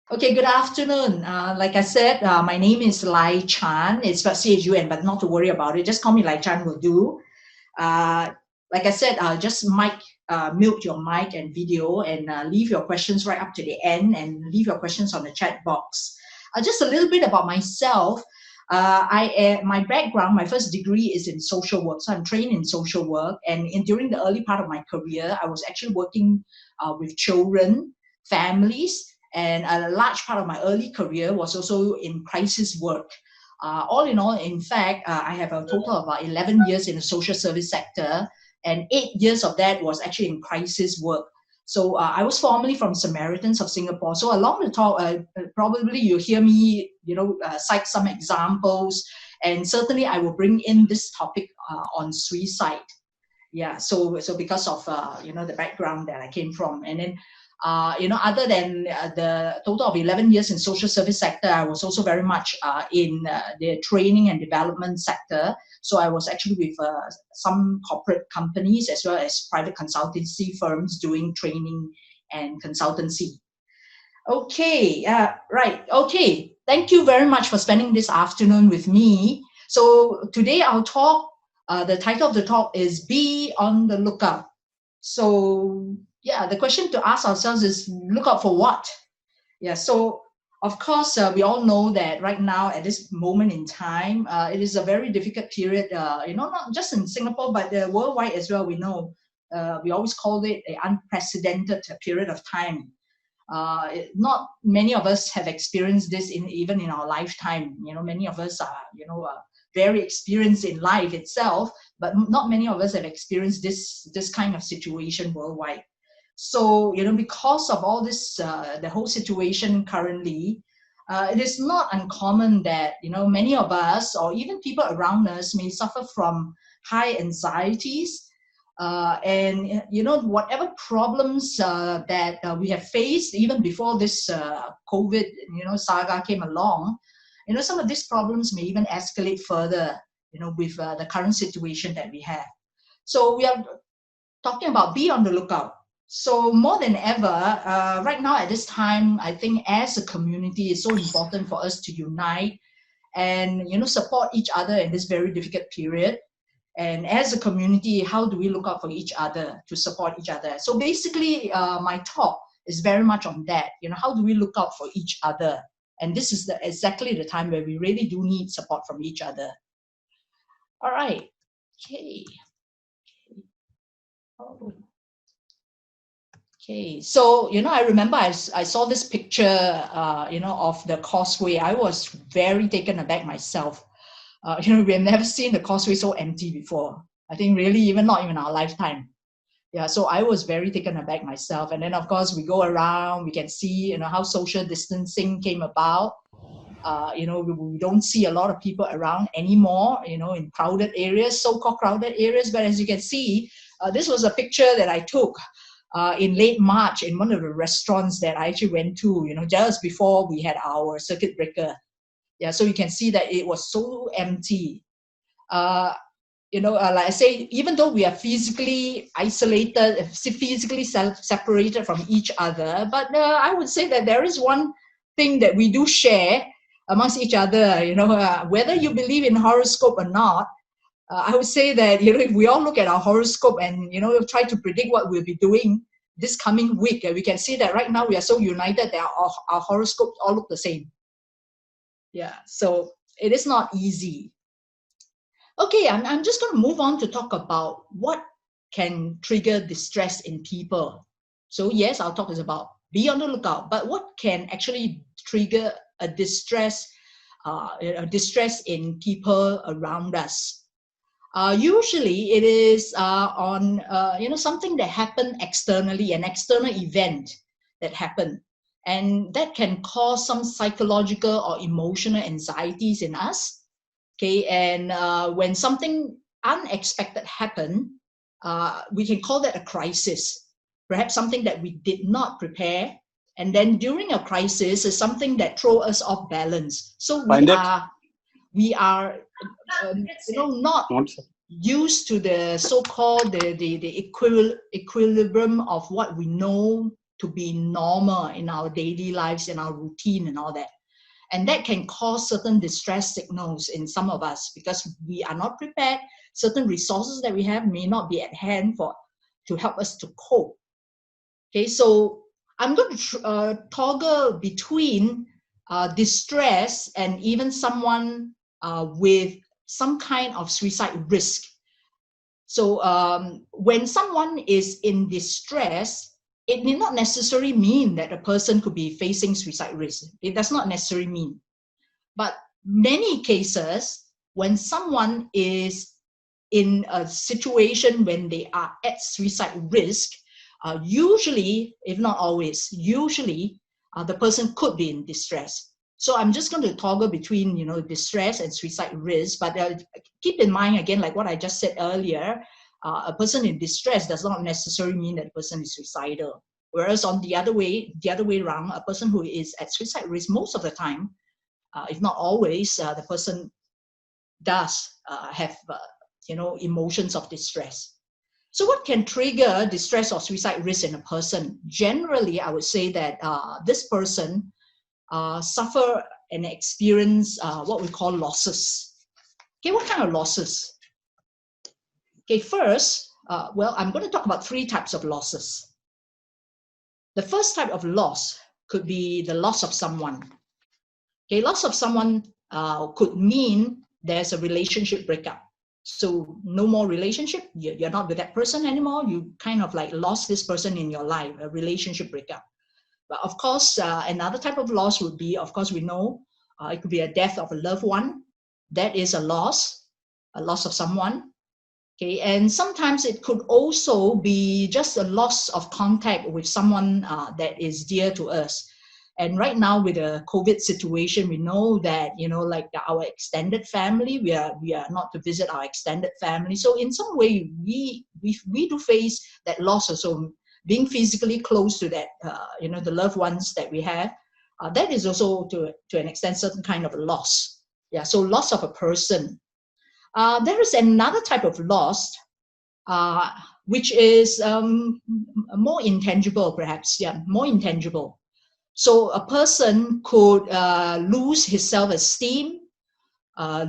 Okay, good afternoon. Like I said, my name is Lai Chan. It's spelled Chun, but not to worry about it. Just call me Lai Chan will do. Uh, like I said, just mute your mic and video and leave your questions right up to the end and leave your questions on the chat box. Just a little bit about myself. My background, my first degree is in social work. So I'm trained in social work. And during the early part of my career, I was actually working with children, families, and a large part of my early career was also in crisis work. All in all, in fact, I have a total of about 11 years in the social service sector, and 8 years of that was actually in crisis work. So I was formerly from Samaritans of Singapore. So along the talk, probably you'll hear me, cite some examples, and certainly I will bring in this topic on suicide. Yeah, so because of the background that I came from, and then other than the total of 11 years in social service sector, I was also very much in the training and development sector. So I was actually with some corporate companies as well as private consultancy firms doing training and consultancy. Okay, right. Okay, thank you very much for spending this afternoon with me. So today our talk, the title of the talk is Be on the Lookout. So yeah, the question to ask ourselves is look out for what? Yeah, so of course, we all know that right now at this moment in time, it is a very difficult period, not just in Singapore, but worldwide as well. We know we always call it an unprecedented period of time. Not many of us have experienced this even in our lifetime. Many of us are very experienced in life itself, but not many of us have experienced this kind of situation worldwide. So because of all this, the whole situation currently, it is not uncommon that many of us or even people around us may suffer from high anxieties, and whatever problems that we have faced even before this COVID saga came along. Some of these problems may even escalate further with the current situation that we have. So we are talking about be on the lookout. So more than ever, right now at this time, I think as a community, it's so important for us to unite and support each other in this very difficult period. And as a community, how do we look out for each other to support each other? So basically, my talk is very much on that. How do we look out for each other? And this is exactly the time where we really do need support from each other. All right. Okay. Oh. Okay, so I remember I saw this picture, of the causeway. I was very taken aback myself. We have never seen the causeway so empty before. I think really not even our lifetime. Yeah, so I was very taken aback myself. And then of course we go around, we can see how social distancing came about. We don't see a lot of people around anymore. In crowded areas, so-called crowded areas. But as you can see, this was a picture that I took in late March in one of the restaurants that I actually went to, just before we had our circuit breaker. Yeah, so you can see that it was so empty. Like I say, even though we are physically isolated, physically separated from each other, but I would say that there is one thing that we do share amongst each other. Whether you believe in horoscope or not, I would say that if we all look at our horoscope and try to predict what we'll be doing this coming week, we can see that right now we are so united that our horoscopes all look the same. Yeah, so it is not easy. Okay, I'm just going to move on to talk about what can trigger distress in people. So yes, our talk is about be on the lookout, but what can actually trigger a distress in people around us? Usually it is on something that happened externally, an external event that happened, and that can cause some psychological or emotional anxieties in us. Okay, and when something unexpected happened, we can call that a crisis. Perhaps something that we did not prepare, and then during a crisis is something that throws us off balance. So we are not used to the so-called the equilibrium of what we know to be normal in our daily lives, in our routine and all that. And that can cause certain distress signals in some of us because we are not prepared. Certain resources that we have may not be at hand to help us to cope. Okay, so I'm going to toggle between distress and even someone with some kind of suicide risk. So when someone is in distress, it may not necessarily mean that a person could be facing suicide risk. It does not necessarily mean. But many cases, when someone is in a situation when they are at suicide risk, usually, if not always, usually the person could be in distress. So I'm just going to toggle between, distress and suicide risk. But keep in mind, again, like what I just said earlier, a person in distress does not necessarily mean that the person is suicidal. Whereas on the other way around, a person who is at suicide risk most of the time, if not always, the person does have, emotions of distress. So what can trigger distress or suicide risk in a person? Generally, I would say that this person suffer and experience what we call losses. Okay, what kind of losses? Okay, first, I'm going to talk about 3 types of losses. The first type of loss could be the loss of someone. Okay, loss of someone could mean there's a relationship breakup. So no more relationship, you're not with that person anymore. You kind of like lost this person in your life, a relationship breakup. But of course, another type of loss would be, of course, we know it could be a death of a loved one. That is a loss of someone. Okay, and sometimes it could also be just a loss of contact with someone that is dear to us. And right now with the COVID situation, we know that, like our extended family, we are not to visit our extended family. So in some way, we do face that loss also, being physically close to that, the loved ones that we have. That is also to an extent certain kind of a loss. Yeah, so loss of a person. There is another type of loss, which is more intangible, perhaps. Yeah, more intangible. So a person could lose his self-esteem,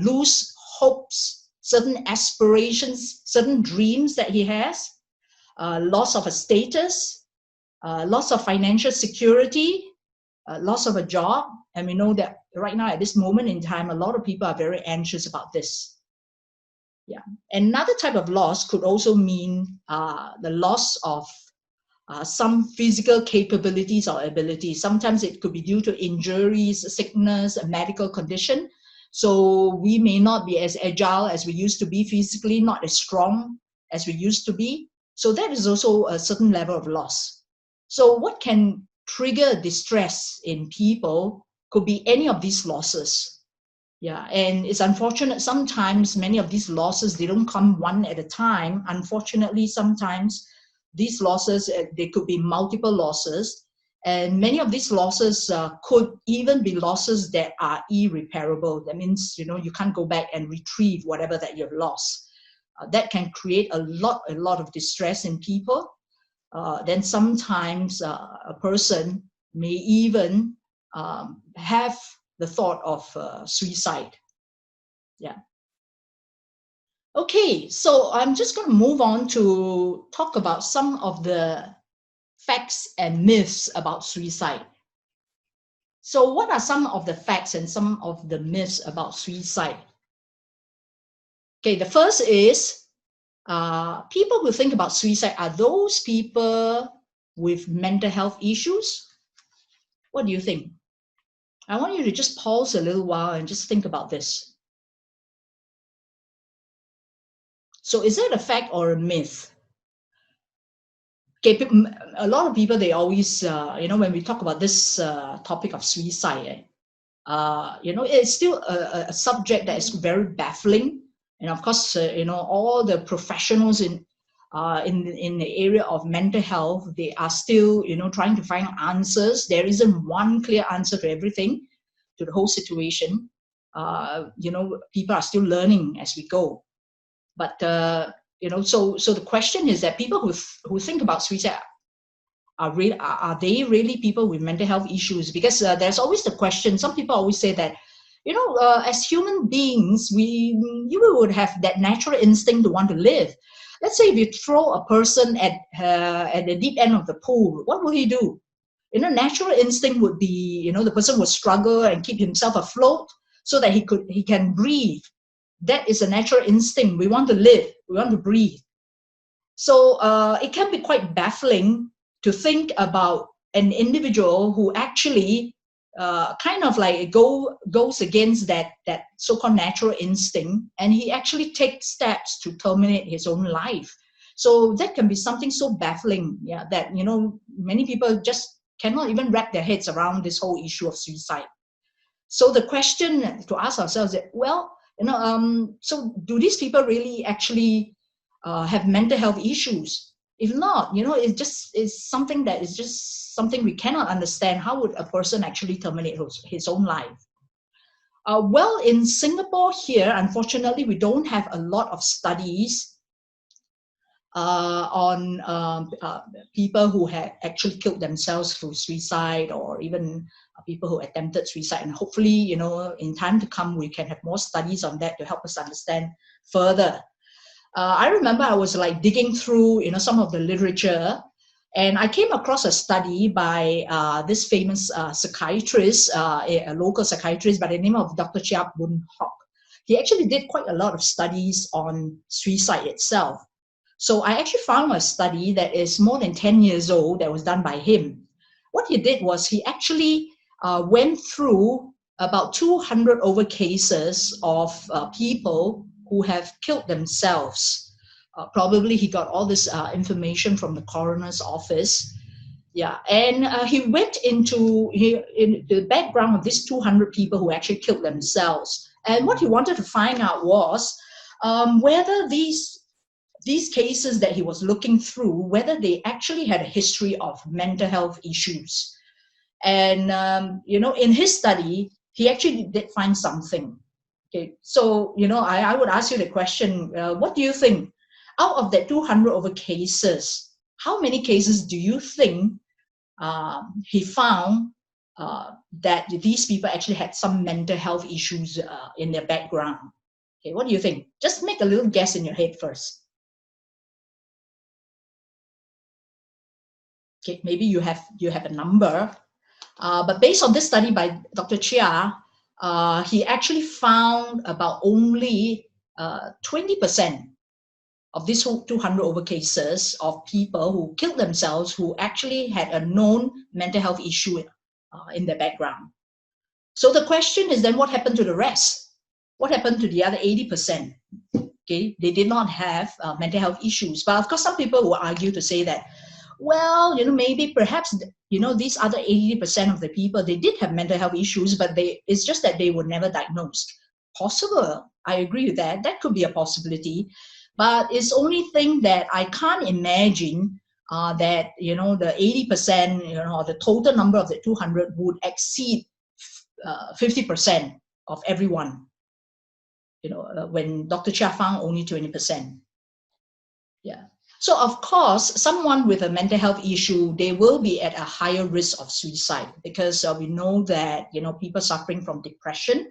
lose hopes, certain aspirations, certain dreams that he has, loss of a status, loss of financial security, loss of a job. And we know that right now at this moment in time, a lot of people are very anxious about this. Yeah. Another type of loss could also mean the loss of some physical capabilities or abilities. Sometimes it could be due to injuries, sickness, a medical condition. So we may not be as agile as we used to be physically, not as strong as we used to be. So that is also a certain level of loss. So what can trigger distress in people could be any of these losses. Yeah, and it's unfortunate sometimes many of these losses, they don't come one at a time. Unfortunately, sometimes these losses, they could be multiple losses, and many of these losses could even be losses that are irreparable. That means, you can't go back and retrieve whatever that you've lost. That can create a lot of distress in people. Then sometimes a person may even have the thought of suicide. Yeah. Okay, so I'm just going to move on to talk about some of the facts and myths about suicide. So what are some of the facts and some of the myths about suicide? Okay, the first is people who think about suicide are those people with mental health issues. What do you think? I want you to just pause a little while and just think about this. So is it a fact or a myth? Okay, a lot of people, they always, when we talk about this topic of suicide, it's still a subject that is very baffling. And of course, all the professionals in the area of mental health, they are still, trying to find answers. There isn't one clear answer to everything, to the whole situation. People are still learning as we go. But so the question is that people who think about suicide are they really people with mental health issues? Because there's always the question, some people always say that, as human beings, you would have that natural instinct to want to live. Let's say if you throw a person at the deep end of the pool, what will he do? Natural instinct would be, the person would struggle and keep himself afloat so that he can breathe. That is a natural instinct. We want to live, we want to breathe. So it can be quite baffling to think about an individual who actually kind of like goes against that so-called natural instinct, and he actually takes steps to terminate his own life. So that can be something so baffling, that many people just cannot even wrap their heads around this whole issue of suicide. So the question to ask ourselves is, well, so do these people really actually have mental health issues? If not, it's something that is just something we cannot understand. How would a person actually terminate his own life? Well, in Singapore here, unfortunately, we don't have a lot of studies on people who had actually killed themselves through suicide, or even people who attempted suicide. And hopefully, in time to come, we can have more studies on that to help us understand further. I remember I was like digging through, some of the literature, and I came across a study by this famous psychiatrist, a local psychiatrist by the name of Dr. Chia Boon Hock. He actually did quite a lot of studies on suicide itself. So I actually found a study that is more than 10 years old that was done by him. What he did was he actually went through about 200 over cases of people who have killed themselves. Probably he got all this information from the coroner's office. Yeah, and he went into the background of these 200 people who actually killed themselves. And what he wanted to find out was whether these cases that he was looking through, whether they actually had a history of mental health issues. And, in his study, he actually did find something. Okay, so, I would ask you the question, what do you think? Out of that 200 over cases, how many cases do you think he found that these people actually had some mental health issues in their background? Okay, what do you think? Just make a little guess in your head first. Okay, maybe you have a number, but based on this study by Dr. Chia, he actually found about only 20% of these 200 over cases of people who killed themselves who actually had a known mental health issue in their background. So the question is then, what happened to the rest? What happened to the other 80%? Okay, they did not have mental health issues. But of course, some people will argue to say that, well, maybe perhaps, these other 80% of the people, they did have mental health issues, but it's just that they were never diagnosed. Possible. I agree with that. That could be a possibility. But it's only thing that I can't imagine that, the 80%, or the total number of the 200 would exceed 50% of everyone. When Dr. Chia found only 20%. Yeah. So of course, someone with a mental health issue, they will be at a higher risk of suicide, because we know that, people suffering from depression,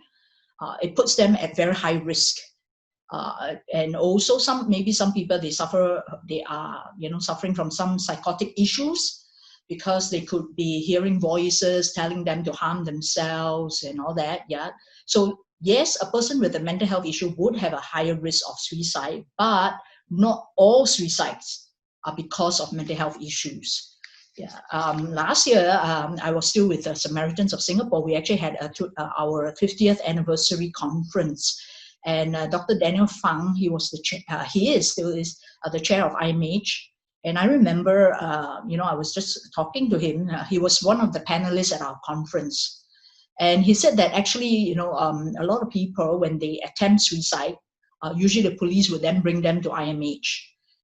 it puts them at very high risk. And also maybe some people, they are, suffering from some psychotic issues, because they could be hearing voices telling them to harm themselves and all that. Yeah. So yes, a person with a mental health issue would have a higher risk of suicide, but not all suicides are because of mental health issues. Yeah. Last year, I was still with the Samaritans of Singapore. We actually had our 50th anniversary conference, and Dr. Daniel Fang, he still is the chair of IMH. And I remember, I was just talking to him. He was one of the panelists at our conference. And he said that actually, a lot of people, when they attempt suicide, usually the police would then bring them to IMH.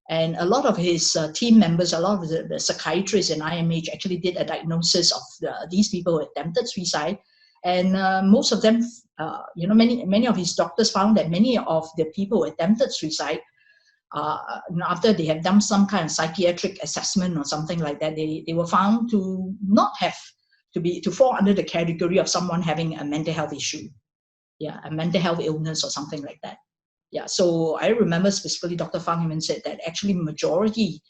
And a lot of his team members, a lot of the psychiatrists in IMH actually did a diagnosis of these people who attempted suicide. And most of them, many of his doctors found that many of the people who attempted suicide, after they have done some kind of psychiatric assessment or something like that, they were found to not have to fall under the category of someone having a mental health issue, yeah, a mental health illness or something like that. Yeah, so I remember specifically Dr. Fang even said that actually majority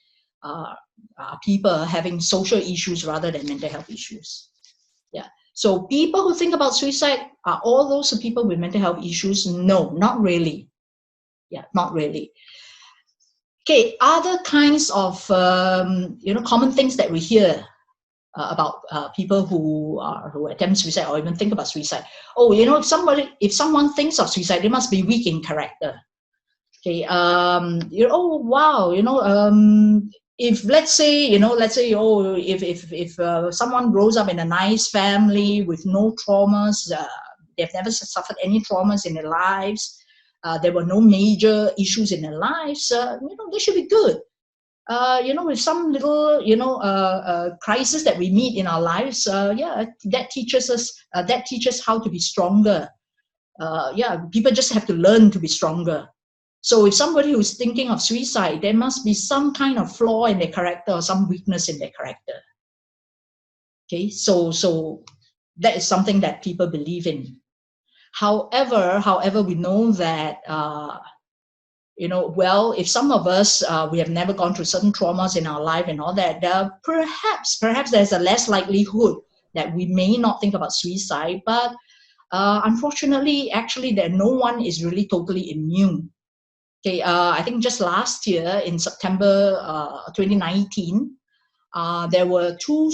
people having social issues rather than mental health issues. Yeah. So people who think about suicide are all those people with mental health issues? No, not really. Yeah, not really. Okay, other kinds of common things that we hear about people who attempt suicide or even think about suicide. Oh, if someone thinks of suicide, they must be weak in character. Okay, oh wow, if let's say, oh, if someone grows up in a nice family with no traumas, they've never suffered any traumas in their lives, there were no major issues in their lives, they should be good. With some little, crisis that we meet in our lives, that teaches how to be stronger. People just have to learn to be stronger. So if somebody who's thinking of suicide, there must be some kind of flaw in their character or some weakness in their character. Okay, so that is something that people believe in. However, we know that, if some of us, we have never gone through certain traumas in our life and all that, perhaps there's a less likelihood that we may not think about suicide. But unfortunately, actually, no one is really totally immune. Okay, I think just last year in September 2019, there were two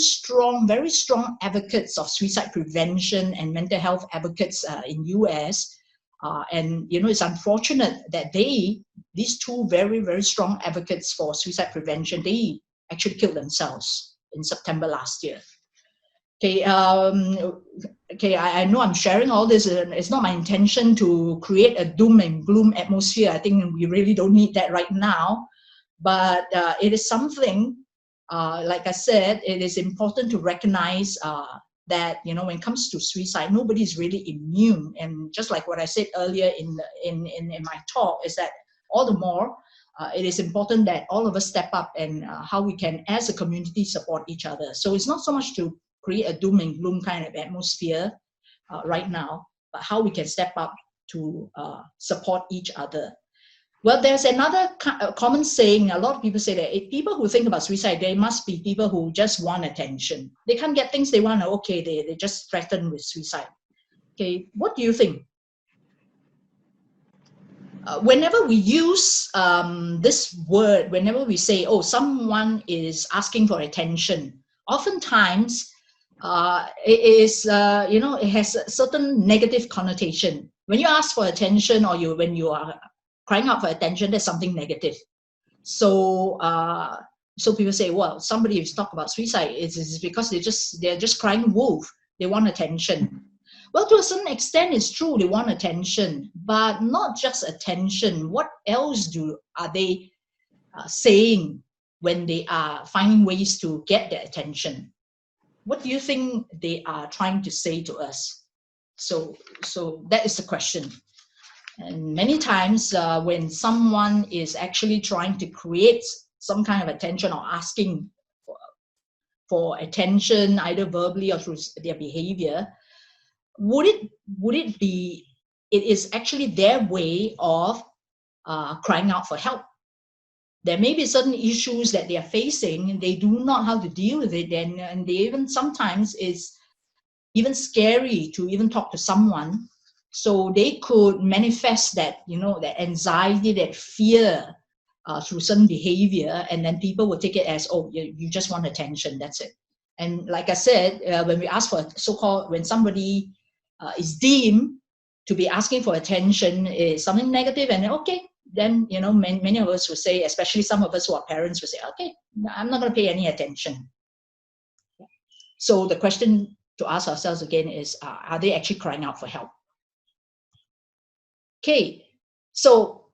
very strong advocates of suicide prevention and mental health advocates in US. And it's unfortunate that these two very, very strong advocates for suicide prevention, they actually killed themselves in September last year. Okay, I know I'm sharing all this, and it's not my intention to create a doom and gloom atmosphere. I think we really don't need that right now. But it is something, like I said, it is important to recognize that, when it comes to suicide, nobody is really immune. And just like what I said earlier in my talk, is that all the more, it is important that all of us step up and how we can, as a community, support each other. So it's not so much to create a doom and gloom kind of atmosphere right now, but how we can step up to support each other. Well, there's another common saying. A lot of people say that people who think about suicide, they must be people who just want attention. They can't get things they want. Okay, they just threaten with suicide. Okay, what do you think? Whenever we use this word, whenever we say, oh, someone is asking for attention, oftentimes it has a certain negative connotation. When you ask for attention, or when you are crying out for attention, there's something negative. So people say, well, somebody who's talked about suicide is because they're just crying wolf. They want attention. Well, to a certain extent, it's true, they want attention, but not just attention. What else are they saying when they are finding ways to get their attention? What do you think they are trying to say to us? So that is the question. And many times when someone is actually trying to create some kind of attention or asking for attention, either verbally or through their behavior, would it be, it is actually their way of crying out for help. There may be certain issues that they are facing and they do not know how to deal with it, and they even sometimes is even scary to even talk to someone. So they could manifest that, that anxiety, that fear through certain behavior, and then people will take it as, oh, you just want attention, that's it. And like I said, when we ask for when somebody is deemed to be asking for attention is something negative, and okay, then many of us will say, especially some of us who are parents, will say, okay, I'm not going to pay any attention. So the question to ask ourselves again is, are they actually crying out for help? Okay, so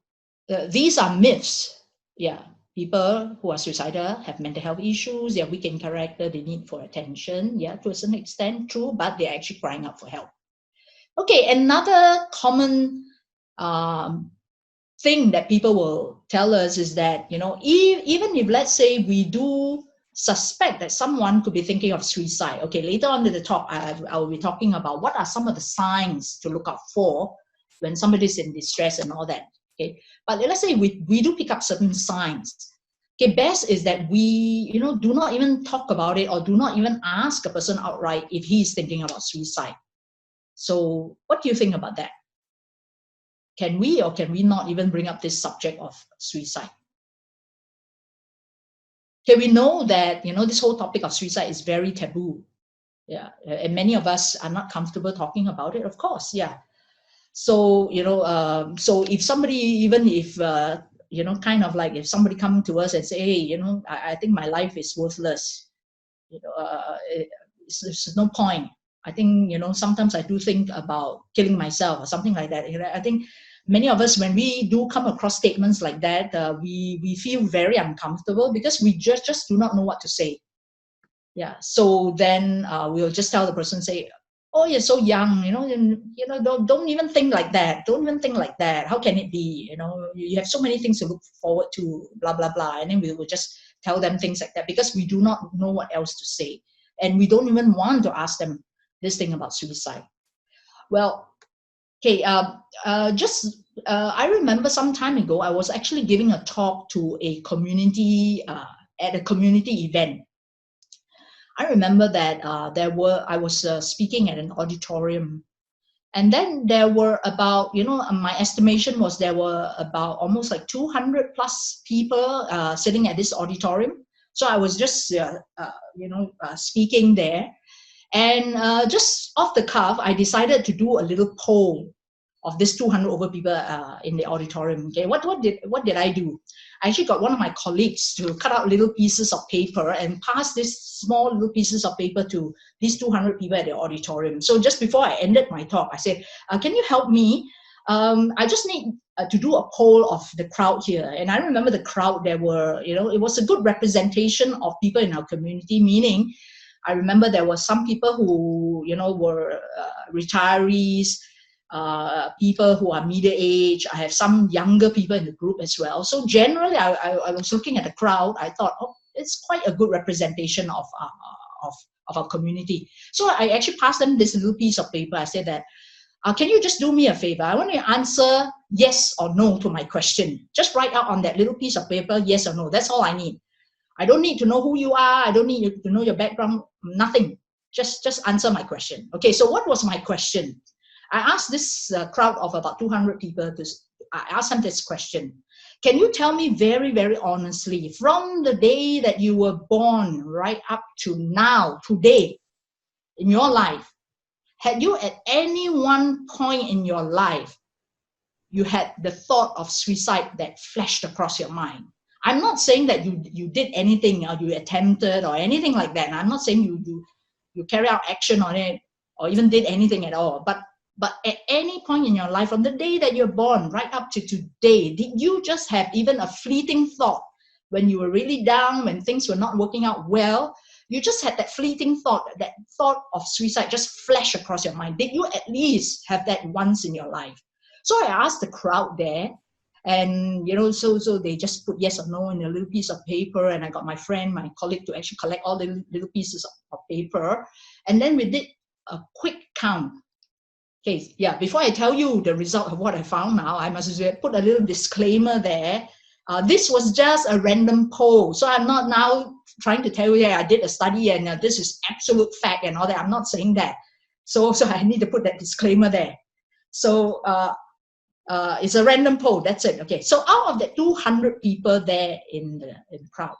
these are myths. Yeah, people who are suicidal have mental health issues, they're weak in character, they need for attention. Yeah, to a certain extent, true, but they're actually crying out for help. Okay, another common thing that people will tell us is that, you know, even if, let's say, we do suspect that someone could be thinking of suicide. Okay, later on in the talk, I will be talking about what are some of the signs to look out for when somebody's in distress and all that. Okay, but let's say we do pick up certain signs. Okay, best is that we, you know, do not even talk about it or do not even ask a person outright if he is thinking about suicide. So what do you think about that? Can we or can we not even bring up this subject of suicide? Okay, we know that, you know, this whole topic of suicide is very taboo. Yeah, and many of us are not comfortable talking about it, of course. Yeah. So, you know, so if somebody, even if, you know, kind of like if somebody come to us and say, hey, you know, I think my life is worthless, you know, it's no point. I think, you know, sometimes I do think about killing myself or something like that. You know, I think many of us, when we do come across statements like that, we feel very uncomfortable because we just do not know what to say. Yeah. So then we'll just tell the person, say, oh, you're so young, you know, don't even think like that. Don't even think like that. How can it be? You know, you have so many things to look forward to, blah, blah, blah. And then we will just tell them things like that because we do not know what else to say. And we don't even want to ask them this thing about suicide. Well, okay, I remember some time ago, I was actually giving a talk to a community, at a community event. I remember that I was speaking at an auditorium, and then there were about, you know, my estimation was there were about almost like 200 plus people sitting at this auditorium. So I was just, you know, speaking there, and just off the cuff, I decided to do a little poll of this 200 over people in the auditorium. Okay, what did I do? I actually got one of my colleagues to cut out little pieces of paper and pass these small little pieces of paper to these 200 people at the auditorium. So just before I ended my talk, I said, can you help me? I just need to do a poll of the crowd here. And I remember the crowd, there were, you know, it was a good representation of people in our community, meaning I remember there were some people who, you know, were retirees, people who are middle age. I have some younger people in the group as well. So generally, I was looking at the crowd. I thought, oh, it's quite a good representation of our community. So I actually passed them this little piece of paper. I said that, can you just do me a favor? I want you to answer yes or no to my question. Just write out on that little piece of paper, yes or no. That's all I need. I don't need to know who you are. I don't need you to know your background. Nothing. Just answer my question. Okay, so what was my question? I asked this crowd of about 200 people, I asked them this question. Can you tell me very, very honestly, from the day that you were born right up to now, today, in your life, had you at any one point in your life, you had the thought of suicide that flashed across your mind? I'm not saying that you did anything or you attempted or anything like that. And I'm not saying you carry out action on it or even did anything at all. But at any point in your life, from the day that you're born right up to today, did you just have even a fleeting thought when you were really down, when things were not working out well? You just had that fleeting thought, that thought of suicide just flash across your mind. Did you at least have that once in your life? So I asked the crowd there, and you know, so they just put yes or no in a little piece of paper, and I got my friend, my colleague, to actually collect all the little pieces of paper, and then we did a quick count. Okay, yeah, before I tell you the result of what I found now, I must put a little disclaimer there. This was just a random poll. So I'm not now trying to tell you that I did a study and this is absolute fact and all that. I'm not saying that. So I need to put that disclaimer there. So it's a random poll, that's it. Okay, so out of the 200 people there in the crowd,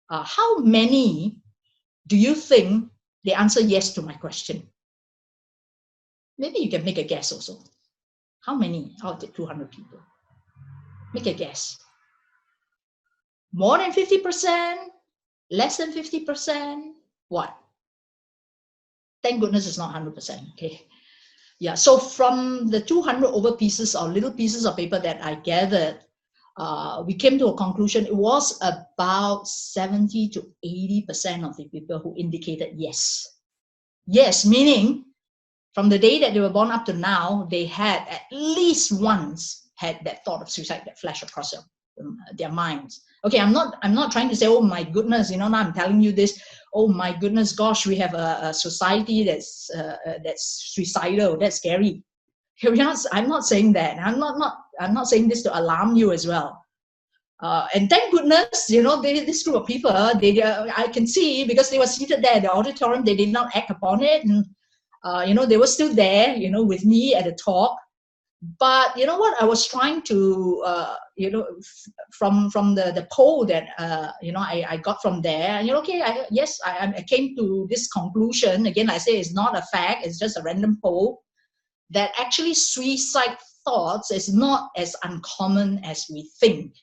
how many do you think they answer yes to my question? Maybe you can make a guess also. How many out of the 200 people? Make a guess. More than 50%? Less than 50%? What? Thank goodness it's not 100%. Okay. Yeah. So from the 200 over pieces or little pieces of paper that I gathered, we came to a conclusion. It was about 70 to 80% of the people who indicated yes. Yes, meaning from the day that they were born up to now, they had at least once had that thought of suicide that flashed across their minds. Okay, I'm not trying to say, oh my goodness, now I'm telling you this, oh my goodness, gosh, we have a society that's suicidal, that's scary. I'm not saying that. I'm not saying this to alarm you as well. And thank goodness, this group of people, I can see, because they were seated there in the auditorium, they did not act upon it, and they were still there, with me at the talk. But you know what? I was trying to, from the poll that I got from there. Okay, I came to this conclusion. Again, I say it's not a fact; it's just a random poll. That actually suicide thoughts is not as uncommon as we think.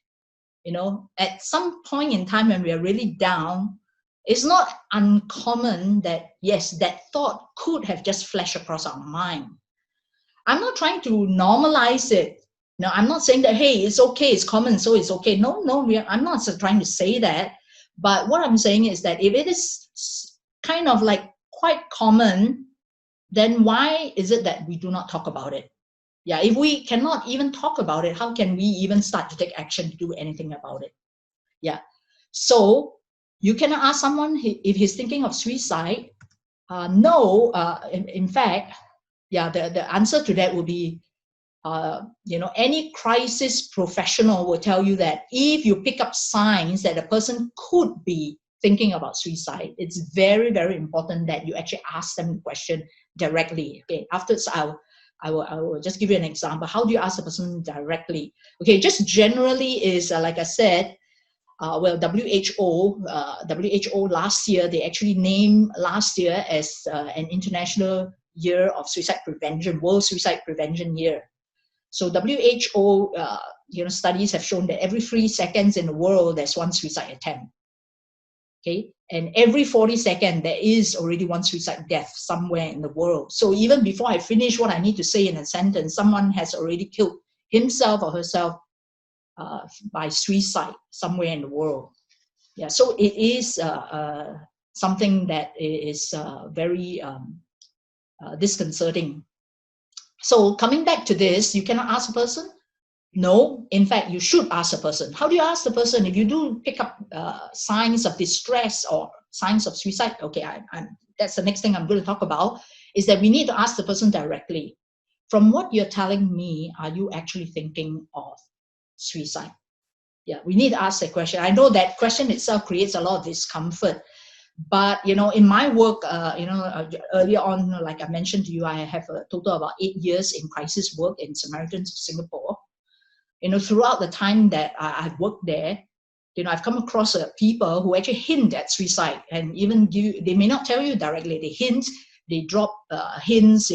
At some point in time when we are really down, it's not uncommon that yes, that thought could have just flashed across our mind. I'm not trying to normalize it. No, I'm not saying that, hey, it's okay, it's common, so it's okay. No, I'm not trying to say that. But what I'm saying is that if it is kind of like quite common, then why is it that we do not talk about it? Yeah, if we cannot even talk about it, how can we even start to take action to do anything about it? Yeah. So you cannot ask someone if he's thinking of suicide. No, in fact, yeah, the answer to that would be, any crisis professional will tell you that if you pick up signs that a person could be thinking about suicide, it's very, very important that you actually ask them the question directly. Okay, afterwards, I will just give you an example. How do you ask a person directly? Okay, just generally is, like I said, WHO last year, they actually named last year as an International Year of Suicide Prevention, World Suicide Prevention Year. So WHO, studies have shown that every 3 seconds in the world, there's one suicide attempt. Okay, and every 40 seconds, there is already one suicide death somewhere in the world. So even before I finish what I need to say in a sentence, someone has already killed himself or herself by suicide somewhere in the world. Yeah, so it is something that is very disconcerting. So coming back to this, you cannot ask a person. No, in fact, you should ask a person. How do you ask the person if you do pick up signs of distress or signs of suicide? Okay, that's the next thing I'm going to talk about, is that we need to ask the person directly. From what you're telling me, are you actually thinking of suicide? Yeah, we need to ask that question. I know that question itself creates a lot of discomfort. But, in my work, earlier on, like I mentioned to you, I have a total of about 8 years in crisis work in Samaritans of Singapore. Throughout the time that I've worked there, I've come across people who actually hint at suicide, and even they may not tell you directly, they hint, they drop hints,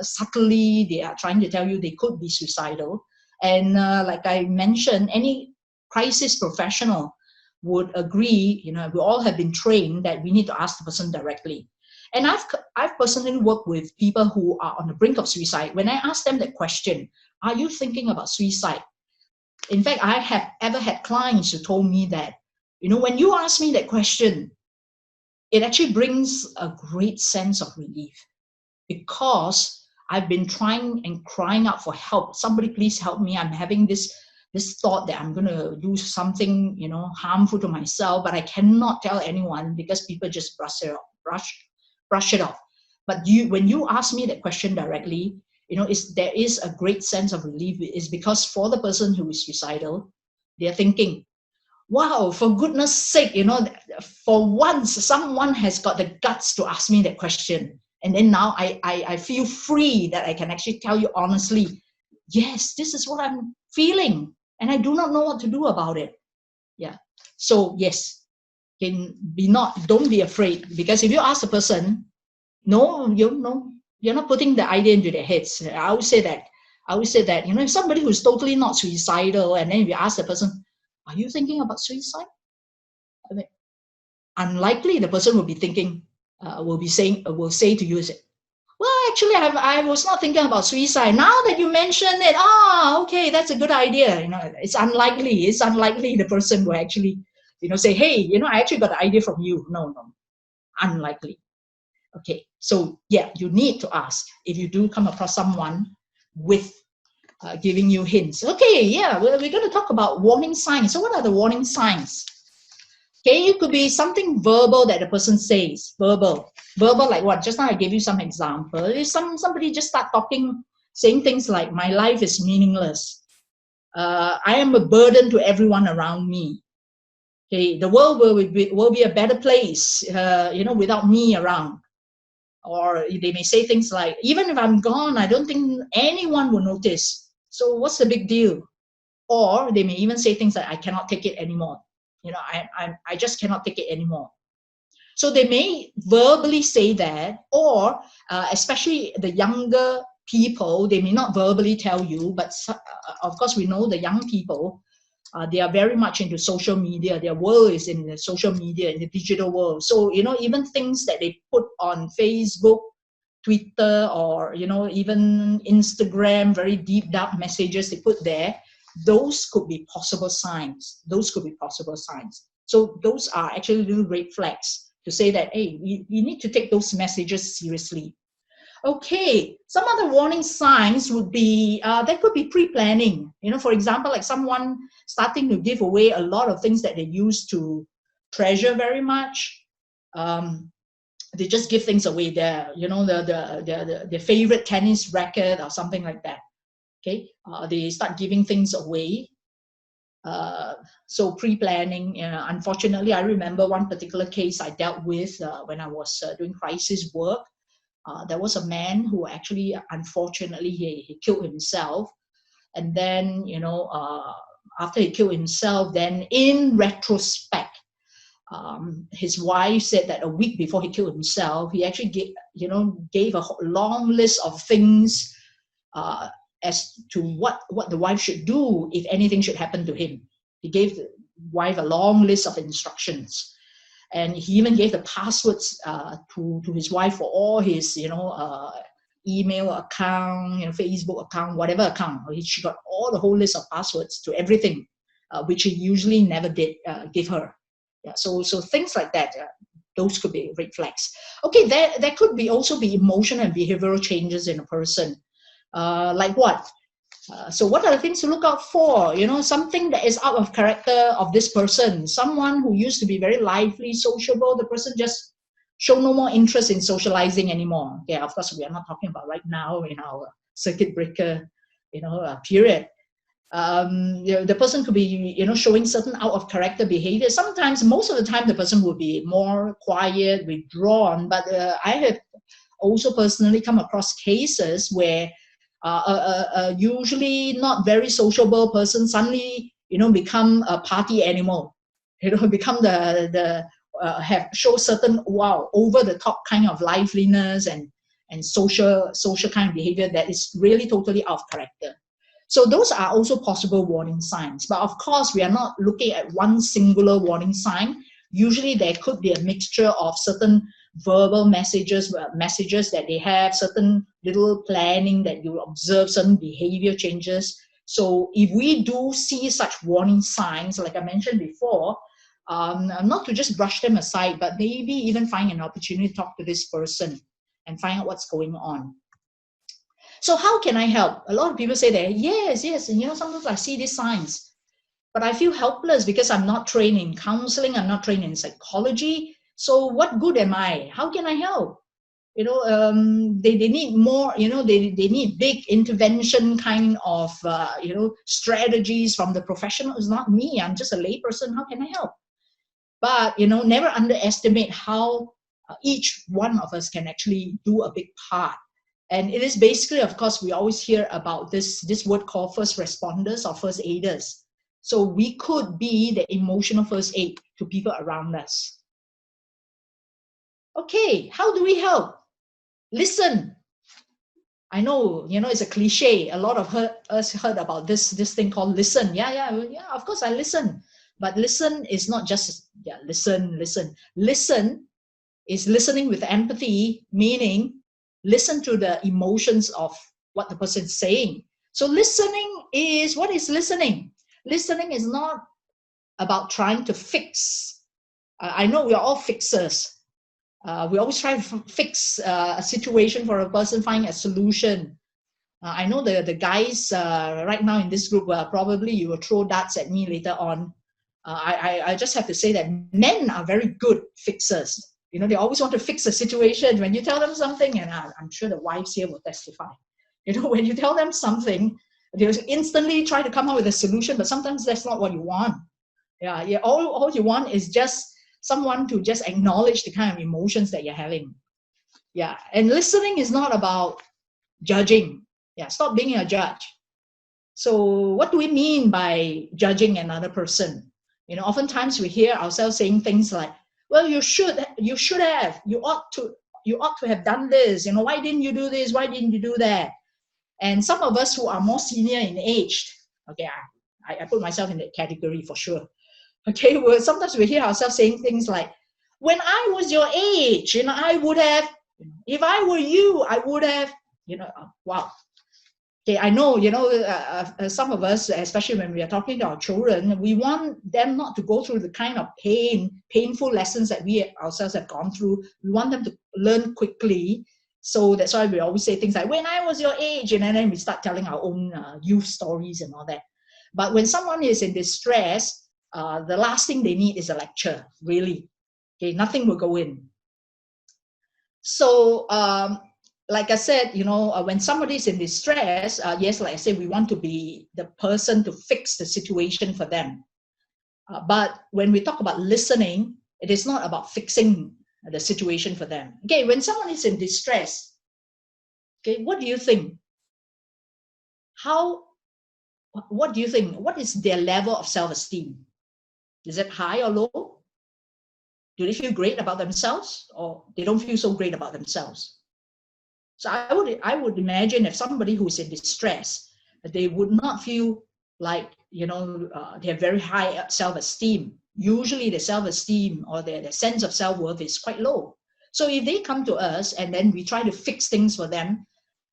subtly, they are trying to tell you they could be suicidal. And like I mentioned, any crisis professional would agree, we all have been trained that we need to ask the person directly. And I've personally worked with people who are on the brink of suicide. When I ask them that question, are you thinking about suicide? In fact, I have ever had clients who told me that, when you ask me that question, it actually brings a great sense of relief, because I've been trying and crying out for help. Somebody please help me. I'm having this thought that I'm going to do something, harmful to myself, but I cannot tell anyone because people just brush it off. But when you ask me that question directly, there is a great sense of relief. It's because for the person who is suicidal, they're thinking, wow, for goodness sake, for once someone has got the guts to ask me that question. And then now I feel free that I can actually tell you honestly, yes, this is what I'm feeling, and I do not know what to do about it. Yeah. So yes, don't be afraid, because if you ask the person, no, you're not putting the idea into their heads. I would say that, if somebody who's totally not suicidal, and then if you ask the person, are you thinking about suicide? I mean, unlikely the person will be thinking, will say to you, well, actually, I was not thinking about suicide. Now that you mention it, okay, that's a good idea. It's unlikely. It's unlikely the person will actually, say, hey, I actually got the idea from you. No, unlikely. Okay, so yeah, you need to ask if you do come across someone with giving you hints. Okay, yeah, we're going to talk about warning signs. So what are the warning signs? Okay, it could be something verbal that the person says. Verbal like what? Just now I gave you some example. If somebody just start talking, saying things like, my life is meaningless. I am a burden to everyone around me. Okay, the world will be a better place, without me around. Or they may say things like, even if I'm gone, I don't think anyone will notice. So what's the big deal? Or they may even say things like, I cannot take it anymore. I just cannot take it anymore. So they may verbally say that, or especially the younger people, they may not verbally tell you, but of course we know the young people, they are very much into social media. Their world is in the social media, in the digital world. So, even things that they put on Facebook, Twitter, or, even Instagram, very deep, dark messages they put there, those could be possible signs. So those are actually little red flags to say that, hey, you need to take those messages seriously. Okay, some other warning signs would be, that could be pre-planning. For example, like someone starting to give away a lot of things that they used to treasure very much. They just give things away there, their favorite tennis racket or something like that. Okay, they start giving things away. So pre-planning, unfortunately, I remember one particular case I dealt with when I was doing crisis work. There was a man who actually, unfortunately, he killed himself. And then, after he killed himself, then in retrospect, his wife said that a week before he killed himself, he actually gave a long list of things as to what the wife should do if anything should happen to him. He gave the wife a long list of instructions. And he even gave the passwords to his wife for all his, email account, Facebook account, whatever account. She got all the whole list of passwords to everything, which he usually never did give her. Yeah, so things like that, those could be red flags. Okay, there could be also be emotional and behavioral changes in a person. Like what? So what are the things to look out for? Something that is out of character of this person. Someone who used to be very lively, sociable, the person just show no more interest in socializing anymore. Yeah, of course, we are not talking about right now in our circuit breaker, period. The person could be, showing certain out of character behavior. Sometimes, most of the time, the person will be more quiet, withdrawn. But I have also personally come across cases where usually not very sociable person suddenly, become a party animal, become show certain over the top kind of liveliness and social kind of behavior that is really totally out of character. So those are also possible warning signs. But of course, we are not looking at one singular warning sign. Usually there could be a mixture of certain verbal messages that they have, certain little planning that you observe, certain behavior changes. So if we do see such warning signs, like I mentioned before, not to just brush them aside, but maybe even find an opportunity to talk to this person and find out what's going on. So how can I help? A lot of people say that, yes, and sometimes I see these signs, but I feel helpless because I'm not trained in counseling, I'm not trained in psychology. So what good am I? How can I help? They need more, they need big intervention kind of, strategies from the professional. It's not me, I'm just a layperson. How can I help? But, never underestimate how each one of us can actually do a big part. And it is basically, of course, we always hear about this word called first responders or first aiders. So we could be the emotional first aid to people around us. Okay, how do we help? Listen. I know, it's a cliche. A lot of us heard about this thing called listen. Yeah, of course I listen. But listen is not just, listen. Listen is listening with empathy, meaning listen to the emotions of what the person is saying. So listening is, what is listening? Listening is not about trying to fix. I know we are all fixers. We always try to fix a situation for a person, find a solution. I know the guys right now in this group, probably you will throw darts at me later on. I just have to say that men are very good fixers. You know, they always want to fix a situation. When you tell them something, and I'm sure the wives here will testify, you know, when you tell them something, they'll instantly try to come up with a solution, but sometimes that's not what you want. Yeah, all you want is just someone to just acknowledge the kind of emotions that you're having. Yeah, and listening is not about judging. Yeah, stop being a judge. So what do we mean by judging another person? You know, oftentimes we hear ourselves saying things like, well, you should have, you ought to have done this, you know, why didn't you do this, why didn't you do that? And some of us who are more senior in age, okay, I put myself in that category for sure. Okay, well, sometimes we hear ourselves saying things like, when I was your age, you know, I would have, if I were you, I would have, you know, wow. Okay, I know, you know, some of us, especially when we are talking to our children, we want them not to go through the kind of painful lessons that we ourselves have gone through. We want them to learn quickly. So that's why we always say things like, when I was your age, and then we start telling our own youth stories and all that. But when someone is in distress, the last thing they need is a lecture, really. Okay, nothing will go in. So, like I said, you know, when somebody is in distress, yes, like I said, we want to be the person to fix the situation for them. But when we talk about listening, it is not about fixing the situation for them. Okay, when someone is in distress, okay, what do you think? What do you think? What is their level of self-esteem? Is it high or low? Do they feel great about themselves, or they don't feel so great about themselves? So I would imagine if somebody who's in distress, they would not feel like, you know, they have very high self-esteem. Usually the self-esteem or their sense of self-worth is quite low. So if they come to us and then we try to fix things for them,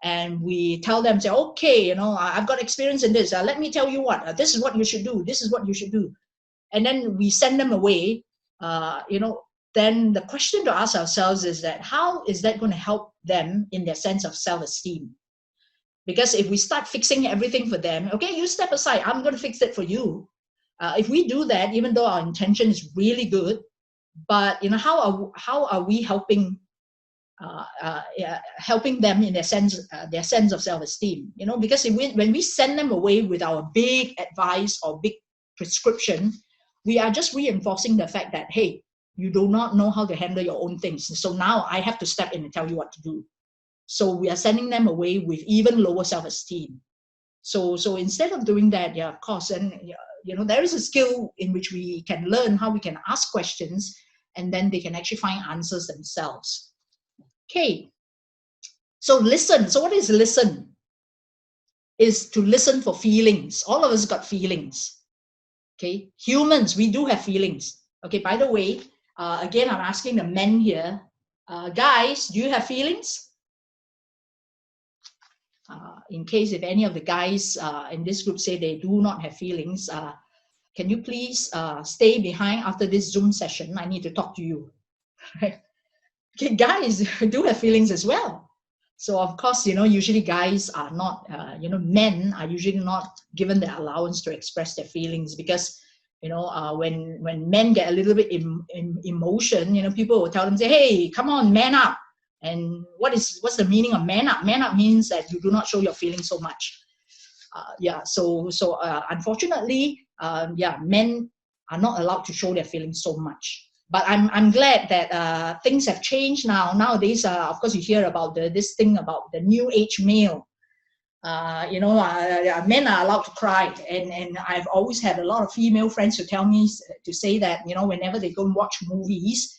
and we tell them, say, okay, you know, I've got experience in this. Let me tell you what, this is what you should do. This is what you should do. And then we send them away, you know, then the question to ask ourselves is that how is that going to help them in their sense of self-esteem? Because if we start fixing everything for them, okay, you step aside, I'm going to fix it for you. If we do that, even though our intention is really good, but you know, how are we helping helping them in their sense of self-esteem? You know, because when we send them away with our big advice or big prescription, we are just reinforcing the fact that, hey, you do not know how to handle your own things. So now I have to step in and tell you what to do. So we are sending them away with even lower self-esteem. So instead of doing that, yeah, of course, and you know, there is a skill in which we can learn how we can ask questions, and then they can actually find answers themselves. Okay. So listen. So what is listen? Is to listen for feelings. All of us got feelings. Okay. Humans, we do have feelings. Okay. By the way, again, I'm asking the men here, guys, do you have feelings? In case if any of the guys in this group say they do not have feelings, can you please stay behind after this Zoom session? I need to talk to you. Okay, guys do have feelings as well. So of course, you know, usually guys are not, you know, men are usually not given the allowance to express their feelings, because, you know, when men get a little bit in emotion, you know, people will tell them, say, hey, come on, man up. And what's the meaning of man up? Man up means that you do not show your feelings so much. Yeah, so unfortunately, yeah, men are not allowed to show their feelings so much. But I'm glad that things have changed now. Nowadays, of course, you hear about this thing about the new age male. You know, men are allowed to cry, and I've always had a lot of female friends who tell me to say that, you know, whenever they go and watch movies,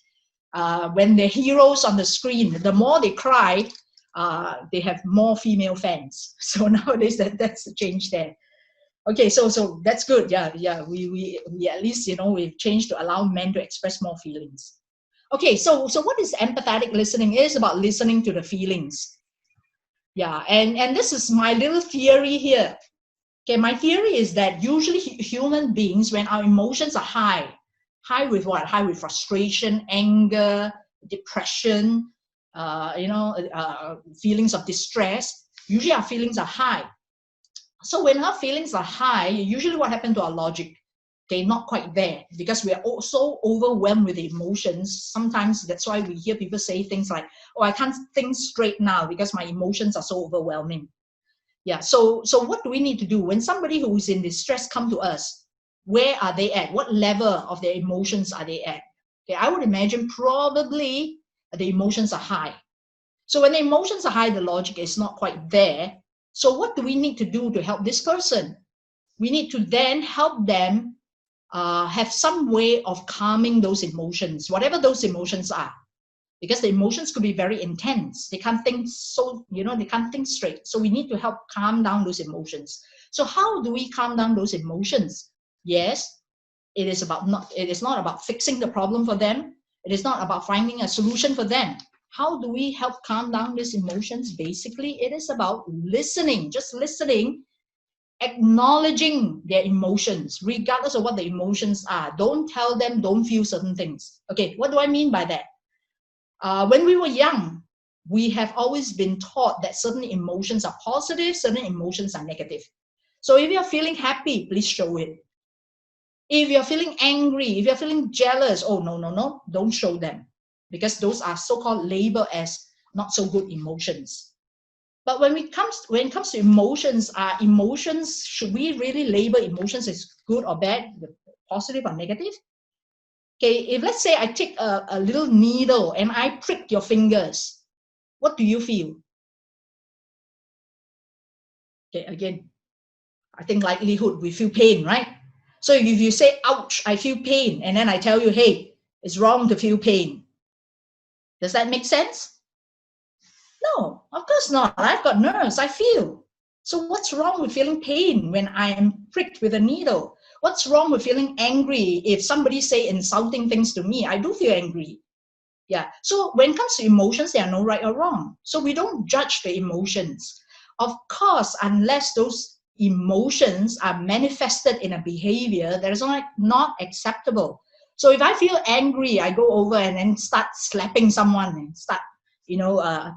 when the heroes on the screen, the more they cry, they have more female fans. So nowadays that's the change there. Okay, so that's good. Yeah, we at least, you know, we've changed to allow men to express more feelings. Okay, so what is empathetic listening? It is about listening to the feelings. Yeah, and this is my little theory here. Okay, my theory is that usually human beings, when our emotions are high with what? High with frustration, anger, depression, you know, feelings of distress. Usually our feelings are high. So when our feelings are high, usually what happens to our logic? Okay, not quite there, because we are so overwhelmed with the emotions. Sometimes that's why we hear people say things like, oh, I can't think straight now because my emotions are so overwhelming. Yeah, so what do we need to do? When somebody who is in distress come to us, where are they at? What level of their emotions are they at? Okay, I would imagine probably the emotions are high. So when the emotions are high, the logic is not quite there. So what do we need to do to help this person? We need to then help them have some way of calming those emotions, whatever those emotions are. Because the emotions could be very intense. They can't think they can't think straight. So we need to help calm down those emotions. So how do we calm down those emotions? Yes, it is not about fixing the problem for them. It is not about finding a solution for them. How do we help calm down these emotions? Basically, it is about listening, just listening, acknowledging their emotions, regardless of what the emotions are. Don't tell them, don't feel certain things. Okay, what do I mean by that? When we were young, we have always been taught that certain emotions are positive, certain emotions are negative. So if you're feeling happy, please show it. If you're feeling angry, if you're feeling jealous, oh, no, don't show them. Because those are so-called labeled as not so good emotions. But when it comes to emotions, should we really label emotions as good or bad, positive or negative? Okay, if let's say I take a little needle and I prick your fingers, what do you feel? Okay, again, I think likelihood, we feel pain, right? So if you say, ouch, I feel pain, and then I tell you, hey, it's wrong to feel pain. Does that make sense? No, of course not. I've got nerves, I feel. So what's wrong with feeling pain when I am pricked with a needle? What's wrong with feeling angry if somebody say insulting things to me? I do feel angry. Yeah. So when it comes to emotions, there are no right or wrong. So we don't judge the emotions. Of course, unless those emotions are manifested in a behavior that is not acceptable. So if I feel angry, I go over and then start slapping someone and start,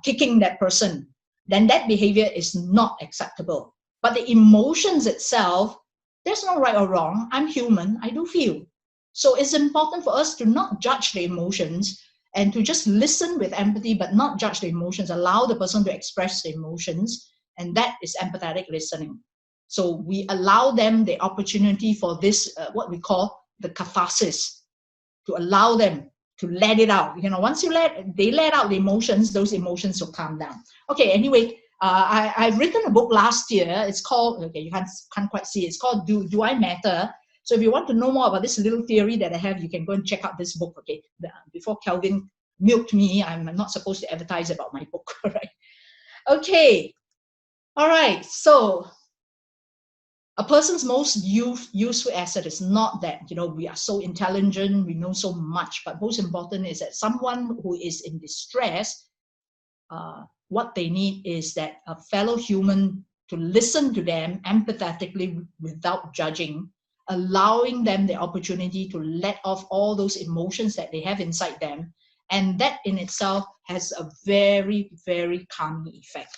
kicking that person, then that behavior is not acceptable. But the emotions itself, there's no right or wrong. I'm human. I do feel. So it's important for us to not judge the emotions and to just listen with empathy, but not judge the emotions, allow the person to express the emotions, and that is empathetic listening. So we allow them the opportunity for this, what we call the catharsis, to allow them to let it out. Once they let out the emotions, those emotions will calm down. Okay, anyway, I've written a book last year. It's called, okay, you can't quite see it. It's called Do I Matter? So if you want to know more about this little theory that I have, you can go and check out this book, okay? Before Kelvin milked me, I'm not supposed to advertise about my book, right? Okay, all right, so a person's most useful asset is not that, we are so intelligent, we know so much, but most important is that someone who is in distress, what they need is that a fellow human to listen to them empathetically without judging, allowing them the opportunity to let off all those emotions that they have inside them. And that in itself has a very, very calming effect.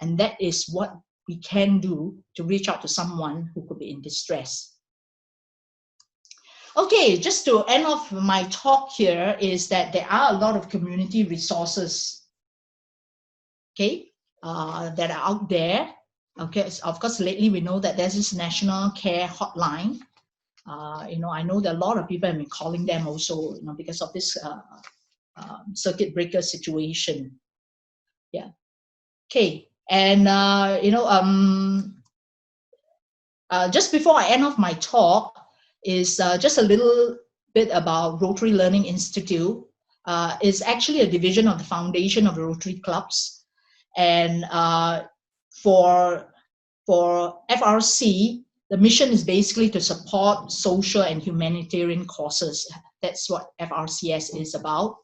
And that is what we can do to reach out to someone who could be in distress. Okay, just to end off my talk here is that there are a lot of community resources, okay, that are out there. Okay, of course, lately we know that there's this national care hotline. I know that a lot of people have been calling them also, because of this circuit breaker situation. Yeah. Okay, and just before I end off my talk is just a little bit about Rotary Learning Institute. It's actually a division of the Foundation of the Rotary Clubs, and for FRC, the mission is basically to support social and humanitarian causes. That's what FRCS is about.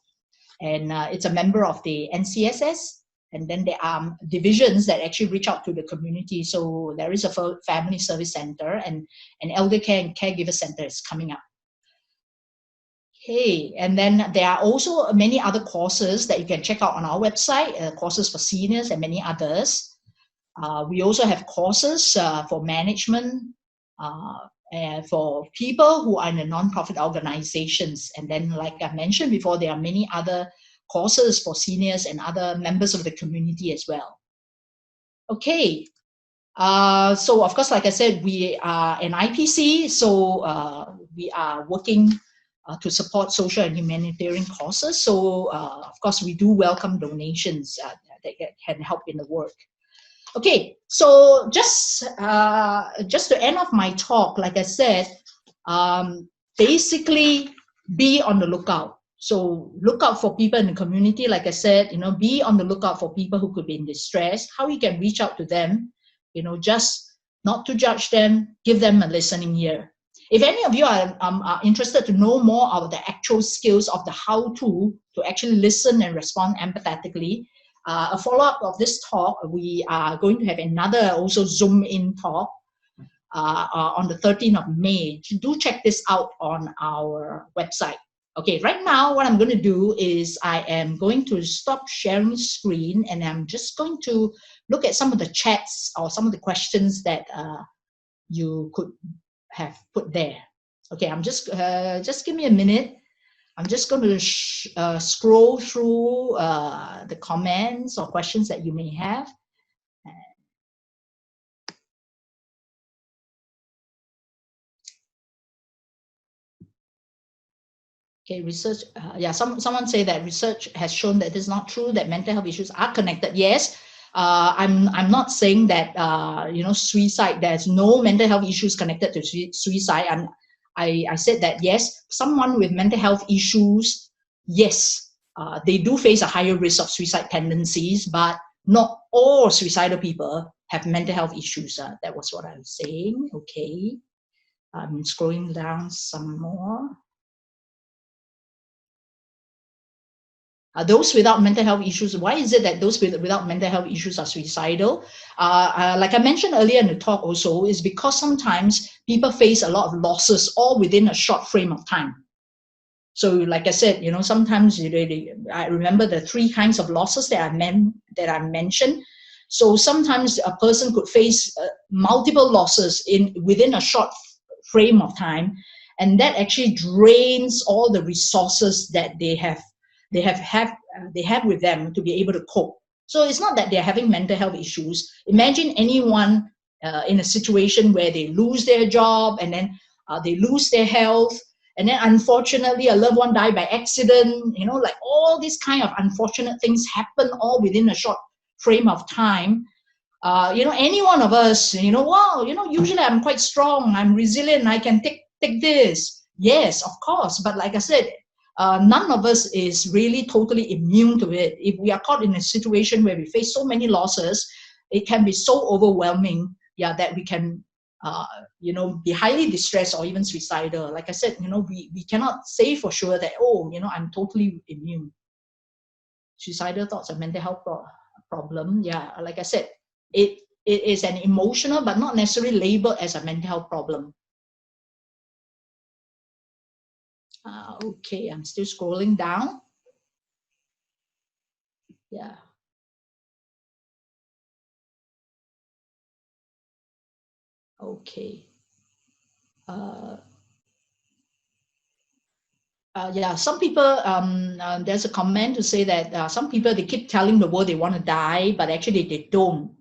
And it's a member of the NCSS. And then there are divisions that actually reach out to the community. So there is a family service center and an elder care and caregiver center is coming up. Okay, and then there are also many other courses that you can check out on our website, courses for seniors and many others. We also have courses for management, and for people who are in the non-profit organizations. And then, like I mentioned before, there are many other courses for seniors and other members of the community as well. Okay. So of course, like I said, we are an IPC, so we are working to support social and humanitarian causes. So of course, we do welcome donations that can help in the work. Okay, so just to end off my talk, like I said, basically be on the lookout. So look out for people in the community. Like I said, be on the lookout for people who could be in distress. How you can reach out to them, just not to judge them, give them a listening ear. If any of you are interested to know more about the actual skills of the how-to actually listen and respond empathetically, a follow-up of this talk, we are going to have another also Zoom-in talk on the 13th of May. Do check this out on our website. Okay, right now what I'm going to do is I am going to stop sharing screen, and I'm just going to look at some of the chats or some of the questions that you could have put there. Okay, I'm just give me a minute. I'm just going to scroll through the comments or questions that you may have. Okay, research. Yeah, someone say that research has shown that it's not true that mental health issues are connected. Yes, I'm not saying that suicide. There's no mental health issues connected to suicide. I said that yes, someone with mental health issues, yes, they do face a higher risk of suicide tendencies, but not all suicidal people have mental health issues. That was what I was saying. Okay, I'm scrolling down some more. Those without mental health issues, why is it that those without mental health issues are suicidal? Like I mentioned earlier in the talk also, is because sometimes people face a lot of losses all within a short frame of time. So like I said, sometimes I remember the 3 kinds of losses that I mentioned. So sometimes a person could face multiple losses within a short frame of time, and that actually drains all the resources that they have with them to be able to cope. So it's not that they're having mental health issues. Imagine anyone in a situation where they lose their job, and then they lose their health, and then unfortunately a loved one died by accident, like all these kind of unfortunate things happen all within a short frame of time. Any one of us, wow, usually I'm quite strong, I'm resilient, I can take this. Yes, of course. But like I said, none of us is really totally immune to it. If we are caught in a situation where we face so many losses, it can be so overwhelming, that we can, be highly distressed or even suicidal. Like I said, we cannot say for sure that, I'm totally immune. Suicidal thoughts are mental health problem. Yeah, like I said, it is an emotional but not necessarily labeled as a mental health problem. Okay, I'm still scrolling down. Yeah. Okay. Yeah, some people, there's a comment to say that some people, they keep telling the world they want to die, but actually they don't.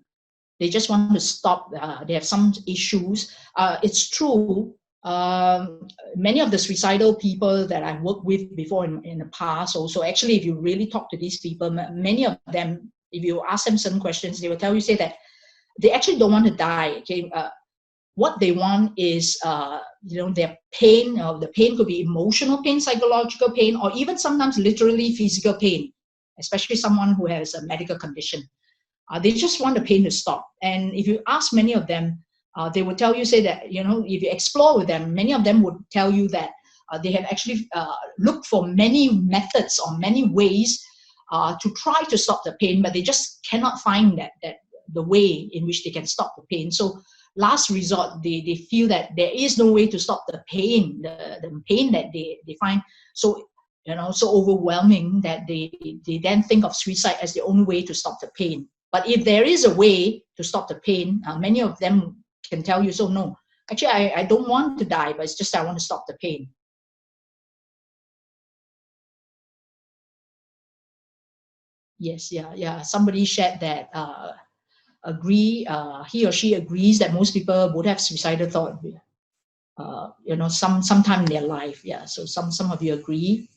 They just want to stop. They have some issues. It's true. Many of the suicidal people that I've worked with before in the past also, actually, if you really talk to these people, many of them, if you ask them certain questions, they will tell you, say that they actually don't want to die. Okay, what they want is, their pain. The pain could be emotional pain, psychological pain, or even sometimes literally physical pain, especially someone who has a medical condition. They just want the pain to stop. And if you ask many of them, they will tell you, say that, if you explore with them, many of them would tell you that they have actually looked for many methods or many ways to try to stop the pain, but they just cannot find that the way in which they can stop the pain. So last resort, they feel that there is no way to stop the pain, the pain that they find so so overwhelming that they then think of suicide as the only way to stop the pain. But if there is a way to stop the pain, many of them can tell you, so no, actually I don't want to die, but it's just I want to stop the pain. Yes, yeah. Somebody shared that he or she agrees that most people would have suicidal thought, sometime in their life. Yeah, so some of you agree.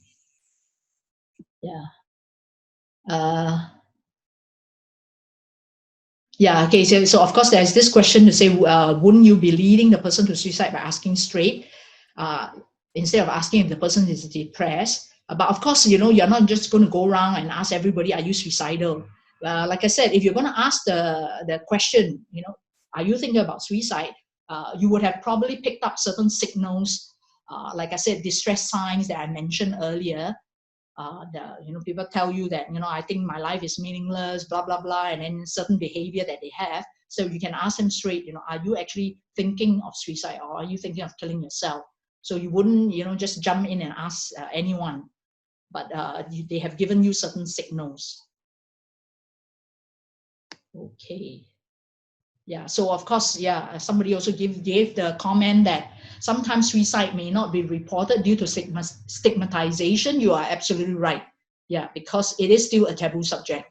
Yeah. Yeah, okay, so of course there's this question to say, wouldn't you be leading the person to suicide by asking straight, instead of asking if the person is depressed? But of course, you're not just going to go around and ask everybody, are you suicidal? Like I said, if you're going to ask the question, are you thinking about suicide? You would have probably picked up certain signals, like I said, distress signs that I mentioned earlier. People tell you that, I think my life is meaningless, blah, blah, blah, and then certain behavior that they have. So you can ask them straight, are you actually thinking of suicide, or are you thinking of killing yourself? So you wouldn't, just jump in and ask anyone, but they have given you certain signals. Okay. Yeah, so of course, somebody also gave the comment that sometimes suicide may not be reported due to stigmatization. You are absolutely right. Yeah, because it is still a taboo subject.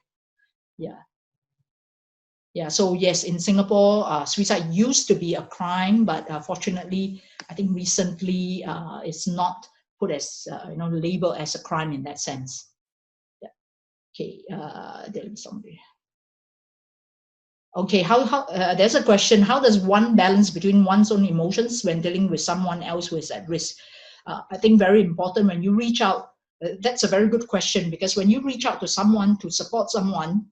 Yeah, so yes, in Singapore, suicide used to be a crime, but fortunately, I think recently it's not put as, labeled as a crime in that sense. Yeah. Okay, there's somebody. Okay, there's a question, how does one balance between one's own emotions when dealing with someone else who is at risk? I think very important when you reach out, that's a very good question, because when you reach out to someone to support someone,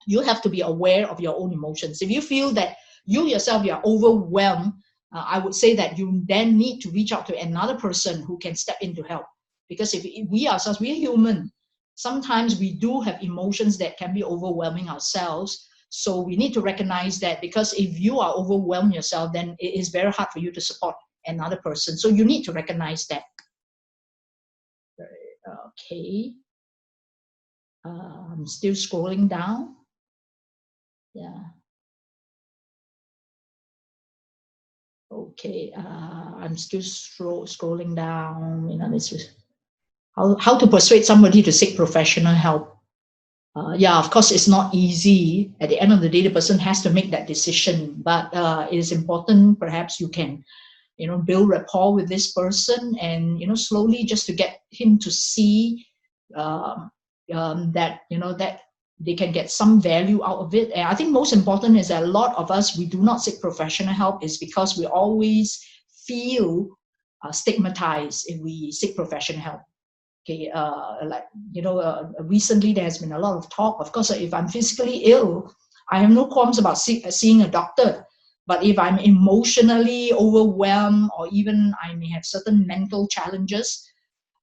you have to be aware of your own emotions. If you feel that you yourself, you are overwhelmed, I would say that you then need to reach out to another person who can step in to help. Because if we ourselves, we are human, sometimes we do have emotions that can be overwhelming ourselves. So we need to recognize that, because if you are overwhelmed yourself, then it is very hard for you to support another person. So you need to recognize that. Okay. I'm still scrolling down. Yeah. Okay. I'm still scrolling down. This is how to persuade somebody to seek professional help. Yeah, of course, it's not easy. At the end of the day, the person has to make that decision. But it is important. Perhaps you can, build rapport with this person, and slowly just to get him to see that that they can get some value out of it. And I think most important is that a lot of us, we do not seek professional help is because we always feel stigmatized if we seek professional help. Okay, recently there has been a lot of talk. Of course, if I'm physically ill, I have no qualms about seeing a doctor. But if I'm emotionally overwhelmed, or even I may have certain mental challenges,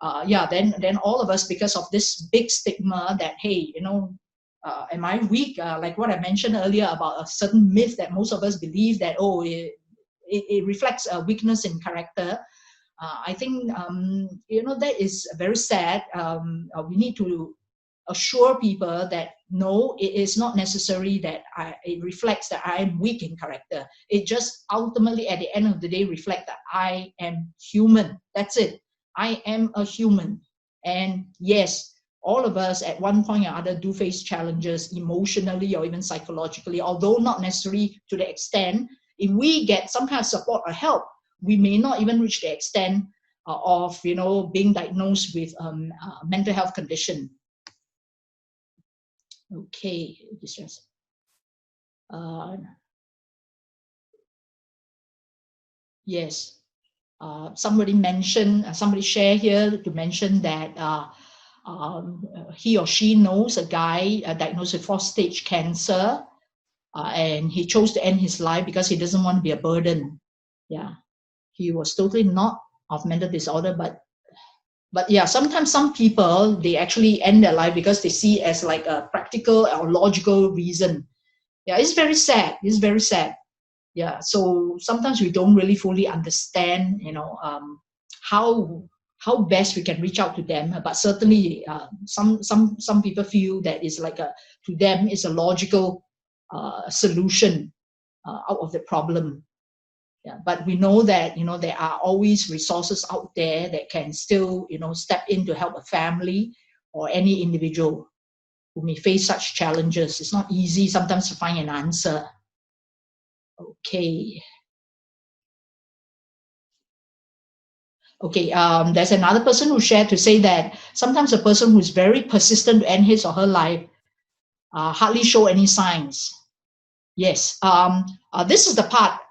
then all of us, because of this big stigma that, hey, am I weak? Like what I mentioned earlier about a certain myth that most of us believe that, oh, it reflects a weakness in character. I think, that is very sad. We need to assure people that no, it is not necessary that it reflects that I am weak in character. It just ultimately, at the end of the day, reflects that I am human. That's it. I am a human. And yes, all of us at one point or other do face challenges emotionally or even psychologically, although not necessarily to the extent. If we get some kind of support or help, we may not even reach the extent of being diagnosed with a mental health condition. Okay, distress. Yes, somebody share here to mention that he or she knows a guy diagnosed with 4th-stage cancer, and he chose to end his life because he doesn't want to be a burden. Yeah, he was totally not of mental disorder, but yeah, sometimes some people, they actually end their life because they see it as like a practical or logical reason. Yeah, it's very sad. It's very sad. Yeah, so sometimes we don't really fully understand, how how best we can reach out to them. But certainly, some people feel that it's like to them it's a logical solution out of the problem. Yeah, but we know that there are always resources out there that can still step in to help a family or any individual who may face such challenges. It's not easy sometimes to find an answer. Okay. Okay, there's another person who shared to say that sometimes a person who's very persistent to end his or her life hardly show any signs. Yes, this is the part.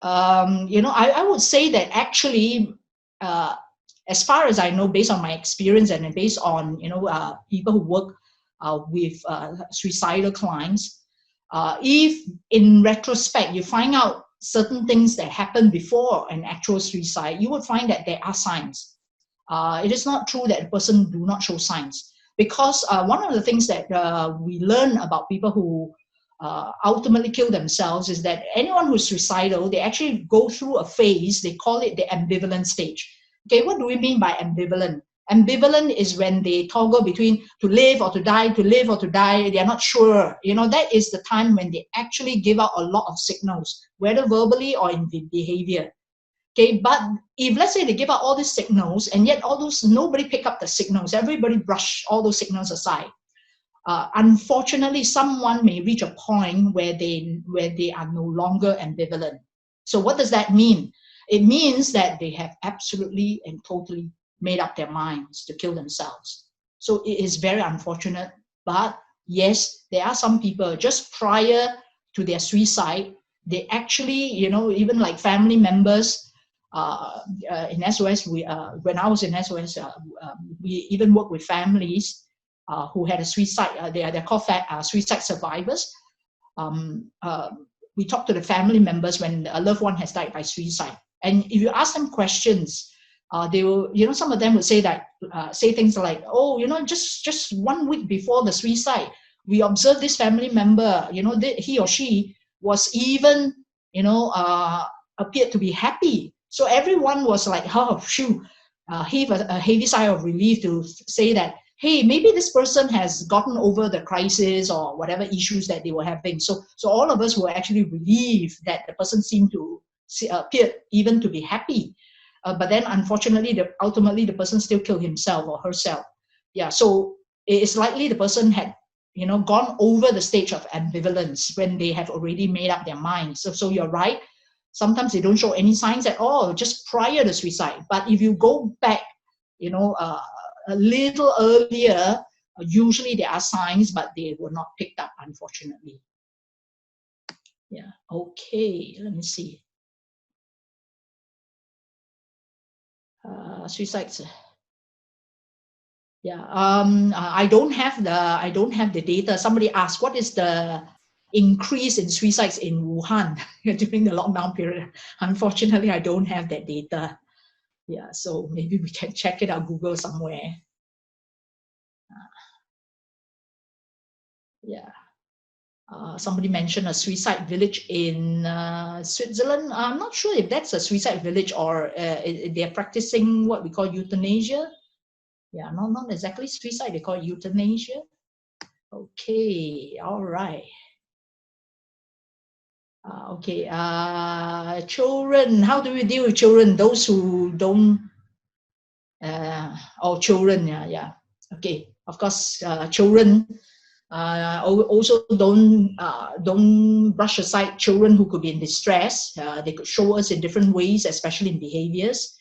I would say that actually, as far as I know, based on my experience and based on people who work with suicidal clients, if in retrospect you find out certain things that happened before an actual suicide, you would find that there are signs. It is not true that a person do not show signs, because one of the things that we learn about people who ultimately kill themselves is that anyone who's suicidal, they actually go through a phase, they call it the ambivalent stage. Okay, what do we mean by ambivalent? Ambivalent is when they toggle between to live or to die, to live or to die. They're not sure. That is the time when they actually give out a lot of signals, whether verbally or in behavior. Okay, but if let's say they give out all these signals and yet nobody pick up the signals, everybody brush all those signals aside. Unfortunately, someone may reach a point where they are no longer ambivalent. So what does that mean? It means that they have absolutely and totally made up their minds to kill themselves. So it is very unfortunate. But yes, there are some people just prior to their suicide, they actually, even like family members. In SOS, when I was in SOS, we even work with families who had a suicide. They're called suicide survivors. We talk to the family members when a loved one has died by suicide, and if you ask them questions, they will, some of them would say that say things like, "Oh, just 1 week before the suicide, we observed this family member. He or she was even, appeared to be happy." So everyone was like, "Oh, phew," heave a heavy sigh of relief to say that, hey, maybe this person has gotten over the crisis or whatever issues that they were having. So all of us were actually relieved that the person seemed to appear even to be happy. But then, unfortunately, ultimately, the person still killed himself or herself. Yeah, so it's likely the person had, gone over the stage of ambivalence when they have already made up their minds. So you're right. Sometimes they don't show any signs at all, just prior to suicide. But if you go back, a little earlier, usually there are signs, but they were not picked up, unfortunately. Yeah, okay, let me see. Suicides. Yeah, I don't have the data. Somebody asked, what is the increase in suicides in Wuhan during the lockdown period? Unfortunately, I don't have that data. Yeah, so maybe we can check it out, Google somewhere. Yeah. Somebody mentioned a suicide village in Switzerland. I'm not sure if that's a suicide village or they're practicing what we call euthanasia. Yeah, not exactly suicide, they call it euthanasia. Okay, all right. Okay, children, how do we deal with children? Those who don't, children, yeah. Okay, of course, children, also don't brush aside children who could be in distress. They could show us in different ways, especially in behaviors.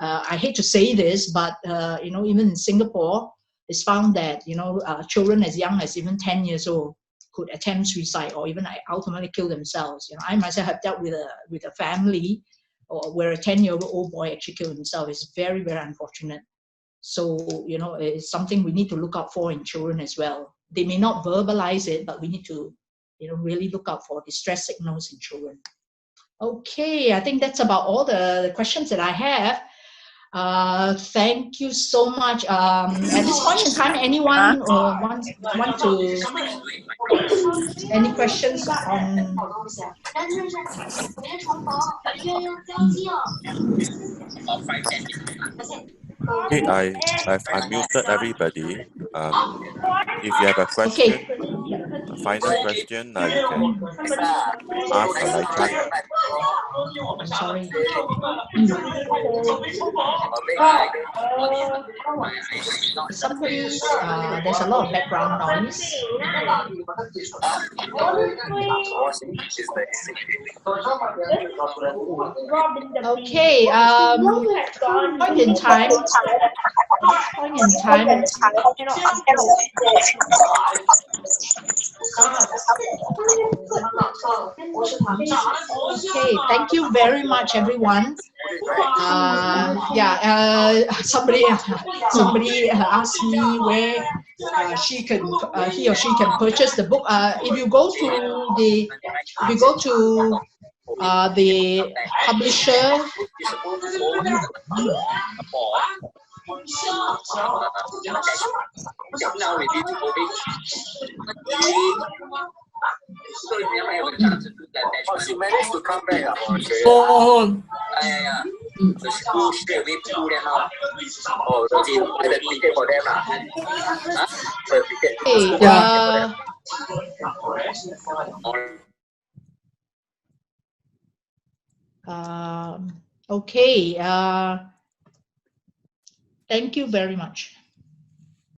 I hate to say this, but even in Singapore, it's found that children as young as even 10 years old could attempt suicide or even ultimately kill themselves. I myself have dealt with a family where a 10-year-old boy actually killed himself. It's very, very unfortunate. So it's something we need to look out for in children as well. They may not verbalize it, but we need to really look out for distress signals in children. Okay, I think that's about all the questions that I have. Thank you so much. At this point in time, anyone want to any questions on? Okay, I've unmuted everybody. If you have a question, a final question, you can ask Lai Chan. I'm sorry. Somebody's, there's a lot of background noise. Okay, point in time. Okay, thank you very much, everyone. Somebody asked me where he or she can purchase the book. If you go to the publisher. She managed to come back. The school straight away pull them out. Oh, Rosie, buy the ticket for them. The ticket. Okay. Thank you very much.